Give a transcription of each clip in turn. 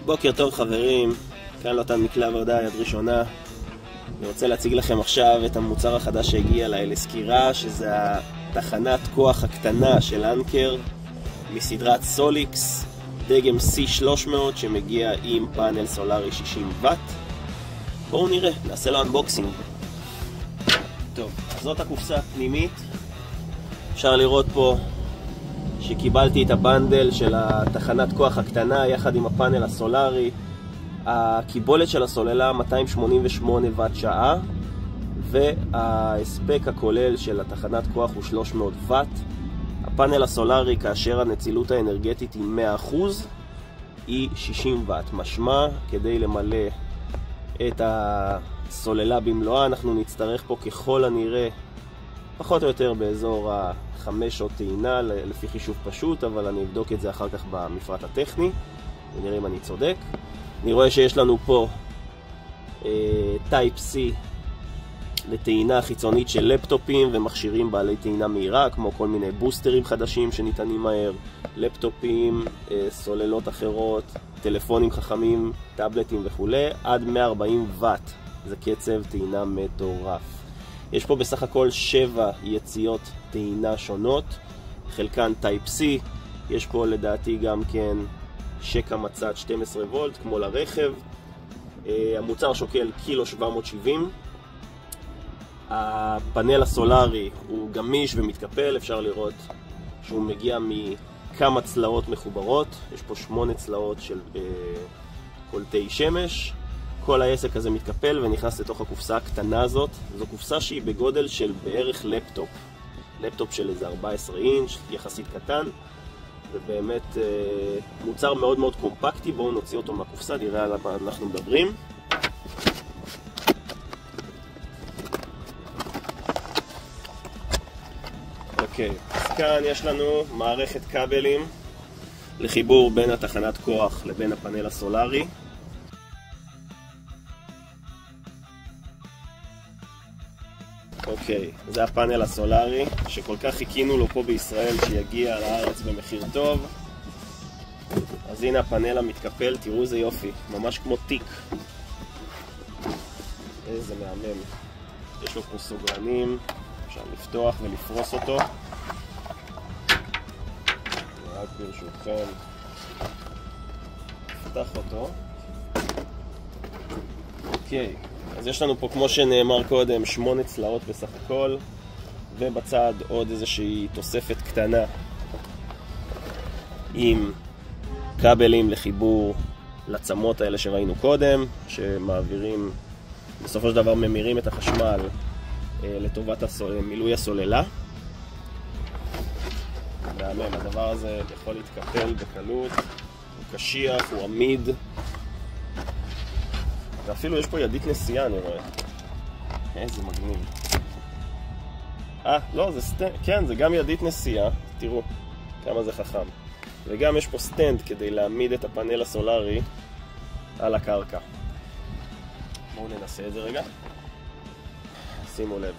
בוקר טוב חברים, כאן לוטן מכלב עבודה יד ראשונה. אני רוצה להציג לכם עכשיו את המוצר החדש שהגיע לסקירה, שזה התחנת כוח הקטנה של אנקר מסדרת סוליקס, דגם C300 שמגיע עם פאנל סולארי 60 וואט. בואו נראה, נעשה לו אנבוקסינג. טוב, אז זאת הקופסה הפנימית. אפשר לראות פה שקיבלתי את הבנדל של התחנת כוח הקטנה יחד עם הפאנל הסולארי. הקיבולת של הסוללה 288 וואט שעה, וההספק הכולל של התחנת כוח הוא 300 וואט. הפאנל הסולארי, כאשר הנצילות האנרגטית היא 100%, היא 60 וואט. משמע, כדי למלא את הסוללה במלואה אנחנו נצטרך פה ככל הנראה פחות או יותר באזור 5 שעות טעינה, לפי חישוב פשוט, אבל אני אבדוק את זה אחר כך במפרט הטכני ונראה אם אני צודק. אני רואה שיש לנו פה טייפ C לטעינה חיצונית של לפטופים ומכשירים בעלי טעינה מהירה, כמו כל מיני בוסטרים חדשים שניתנים מהר, לפטופים, סוללות אחרות, טלפונים חכמים, טאבלטים וכו', עד 140 וואט. זה קצב טעינה מטורף. יש פה בסך הכל 7 יציאות טעינה שונות, חלקן טייפ C. יש פה לדעתי גם כן שקע מצד 12 וולט כמו לרכב. המוצר שוקל 1.770 קילו. הפאנל הסולארי הוא גמיש ומתקפל, אפשר לראות שהוא מגיע מכמה צלעות מחוברות. יש פה 8 צלעות של קולטי שמש. כל העסק הזה מתקפל ונכנס לתוך הקופסה הקטנה הזאת. זו קופסה שהיא בגודל של בערך לפטופ של איזה 14 אינץ', יחסית קטן, ובאמת מוצר מאוד מאוד קומפקטי. בואו נוציא אותו מהקופסה, נראה על מה אנחנו מדברים. אוקיי, אז כאן יש לנו מערכת כבלים לחיבור בין התחנת כוח לבין הפאנל הסולארי. אוקיי, זה הפאנל הסולארי שכל כך חיכינו לו פה בישראל שיגיע לארץ במחיר טוב. אז הנה הפאנל המתקפל, תראו איזה יופי, ממש כמו תיק. איזה מהמם. יש לו פה סוגרנים, אפשר לפתוח ולפרוס אותו. רק ברשותכם נפתח אותו. אוקיי, אז יש לנו פה, כמו שנאמר קודם, 8 צלעות בסך הכל, ובצד עוד איזושהי תוספת קטנה עם כבלים לחיבור לצמות האלה שראינו קודם, שמעבירים, בסופו של דבר ממירים את החשמל לטובת מילוי הסוללה. מהמם, הדבר הזה יכול להתקפל בקלות, הוא קשיח, הוא עמיד, ואפילו יש פה ידית נסיעה, אני רואה. איזה מגניב. לא, זה סטנד, כן, זה גם ידית נסיעה, תראו כמה זה חכם. וגם יש פה סטנד כדי להעמיד את הפאנל הסולארי על הקרקע. בואו ננסה את זה רגע. שימו לב.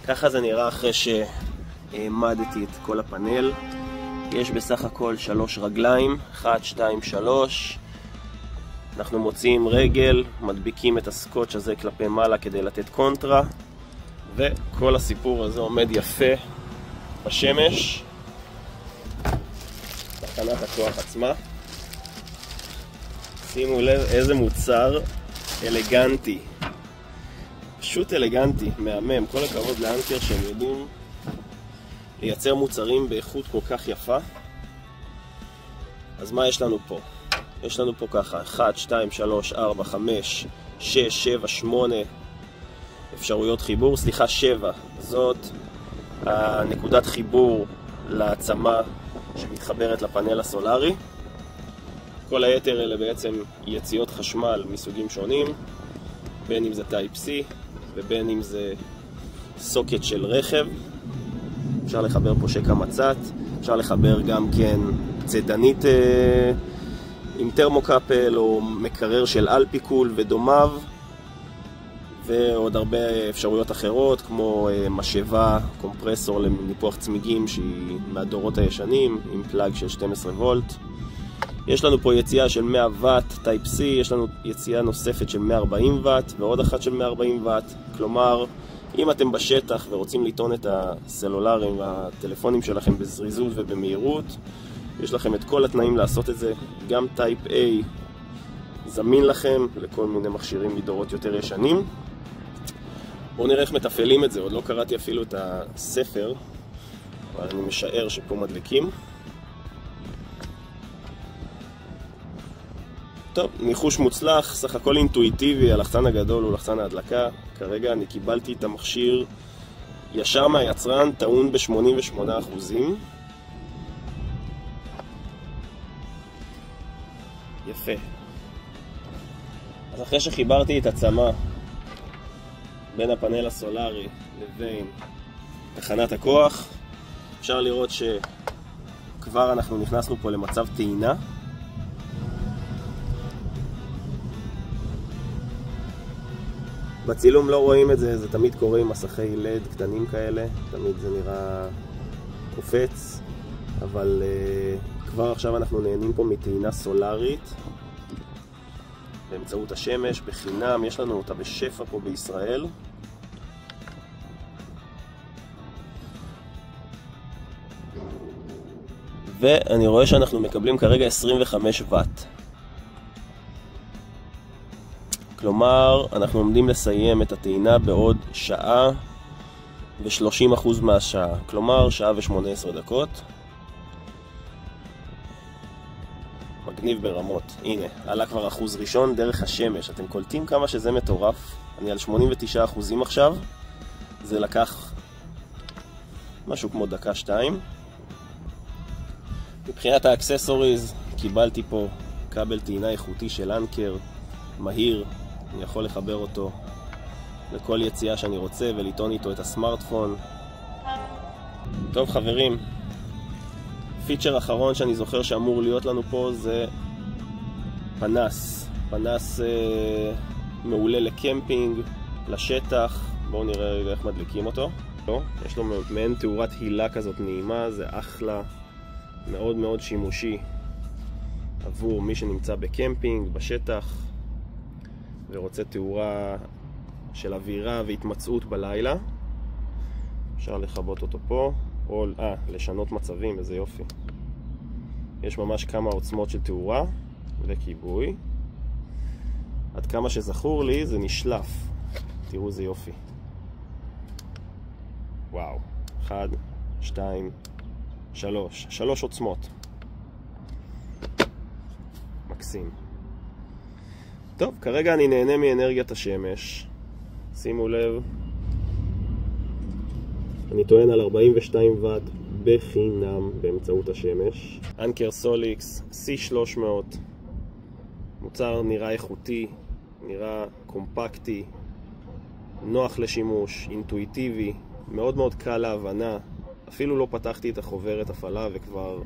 ככה זה נראה אחרי שהעמדתי את כל הפאנל. יש בסך הכל 3 רגליים, 1, 2, 3. אנחנו מוציאים רגל, מדביקים את הסקוץ' הזה כלפי מעלה כדי לתת קונטרה, וכל הסיפור הזה עומד יפה בשמש. תחנת הכוח עצמה. שימו לב איזה מוצר אלגנטי. פשוט אלגנטי, מהמם. כל הכבוד לאנקר שהם יודעים לייצר מוצרים באיכות כל כך יפה. אז מה יש לנו פה? יש לנו פה ככה 1, 2, 3, 4, 5, 6, 7, 8 אפשרויות חיבור. סליחה, 7. זאת הנקודת חיבור לעצמה שמתחברת לפאנל הסולארי. כל היתר אלה בעצם יציאות חשמל מסוגים שונים, בין אם זה טייפ C ובין אם זה סוקט של רכב. אפשר לחבר פה שקע מצת, אפשר לחבר גם כן צדנית עם טרמוקאפל או מקרר של אלפיקול ודומיו, ועוד הרבה אפשרויות אחרות כמו משאבה, קומפרסור לניפוח צמיגים שהיא מהדורות הישנים עם פלאג של 12 וולט. יש לנו פה יציאה של 100 ואט טייפ C, יש לנו יציאה נוספת של 140 ואט ועוד אחת של 140 ואט. כלומר, אם אתם בשטח ורוצים לטעון את הסלולרים והטלפונים שלכם בזריזות ובמהירות, יש לכם את כל התנאים לעשות את זה. גם טייפ A זמין לכם לכל מיני מכשירים מדורות יותר ישנים. בואו נראה איך מתפעלים את זה, עוד לא קראתי אפילו את הספר, אבל אני משער שפה מדליקים. טוב, ניחוש מוצלח, סך הכל אינטואיטיבי, הלחצן הגדול הוא לחצן ההדלקה. כרגע אני קיבלתי את המכשיר ישר מהיצרן, טעון ב-88%. יפה. אז אחרי שחיברתי את הצמא בין הפאנל הסולרי לבין תחנת הכוח, אפשר לראות שכבר אנחנו נכנסנו פה למצב טעינה. בצילום לא רואים את זה, זה תמיד קורה עם מסכי לד קטנים כאלה, תמיד זה נראה קופץ, אבל כבר עכשיו אנחנו נהנים פה מטעינה סולרית באמצעות השמש, בחינם, יש לנו אותה בשפע פה בישראל. ואני רואה שאנחנו מקבלים כרגע 25 ואט. כלומר, אנחנו עומדים לסיים את הטעינה בעוד שעה ו-30% מהשעה. כלומר, שעה ו-18 דקות. מגניב ברמות. הנה, עלה כבר אחוז ראשון דרך השמש. אתם קולטים כמה שזה מטורף. אני על 89% עכשיו. זה לקח משהו כמו דקה-שתיים. מבחינת האקססוריז, קיבלתי פה כבל טעינה איכותי של אנקר, מהיר. אני יכול לחבר אותו לכל יציאה שאני רוצה ולטעון איתו את הסמארטפון. טוב חברים, פיצ'ר אחרון שאני זוכר שאמור להיות לנו פה זה פנס. פנס מעולה לקמפינג, לשטח. בואו נראה רגע איך מדליקים אותו. יש לו מעין תאורת הילה כזאת נעימה, זה אחלה, מאוד מאוד שימושי עבור מי שנמצא בקמפינג, בשטח, ורוצה תאורה של אווירה והתמצאות בלילה. אפשר לחבות אותו פה, או לשנות מצבים, איזה יופי. יש ממש כמה עוצמות של תאורה וכיבוי. עד כמה שזכור לי זה נשלף. תראו איזה יופי. וואו. 1, 2, 3. 3 עוצמות. מקסים. טוב, כרגע אני נהנה מאנרגיית השמש. שימו לב, אני טוען על 42 ואט בחינם באמצעות השמש. אנקר סוליקס C300, מוצר נראה איכותי, נראה קומפקטי, נוח לשימוש, אינטואיטיבי, מאוד מאוד קל להבנה. אפילו לא פתחתי את החוברת הפעלה וכבר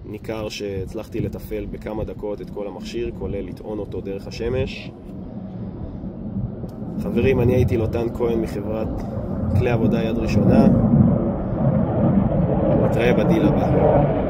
ניכר שהצלחתי לתפעל בכמה דקות את כל המכשיר, כולל לטעון אותו דרך השמש. חברים, אני הייתי לוטן כהן מחברת כלי עבודה יד ראשונה. נתראה בדיל הבא.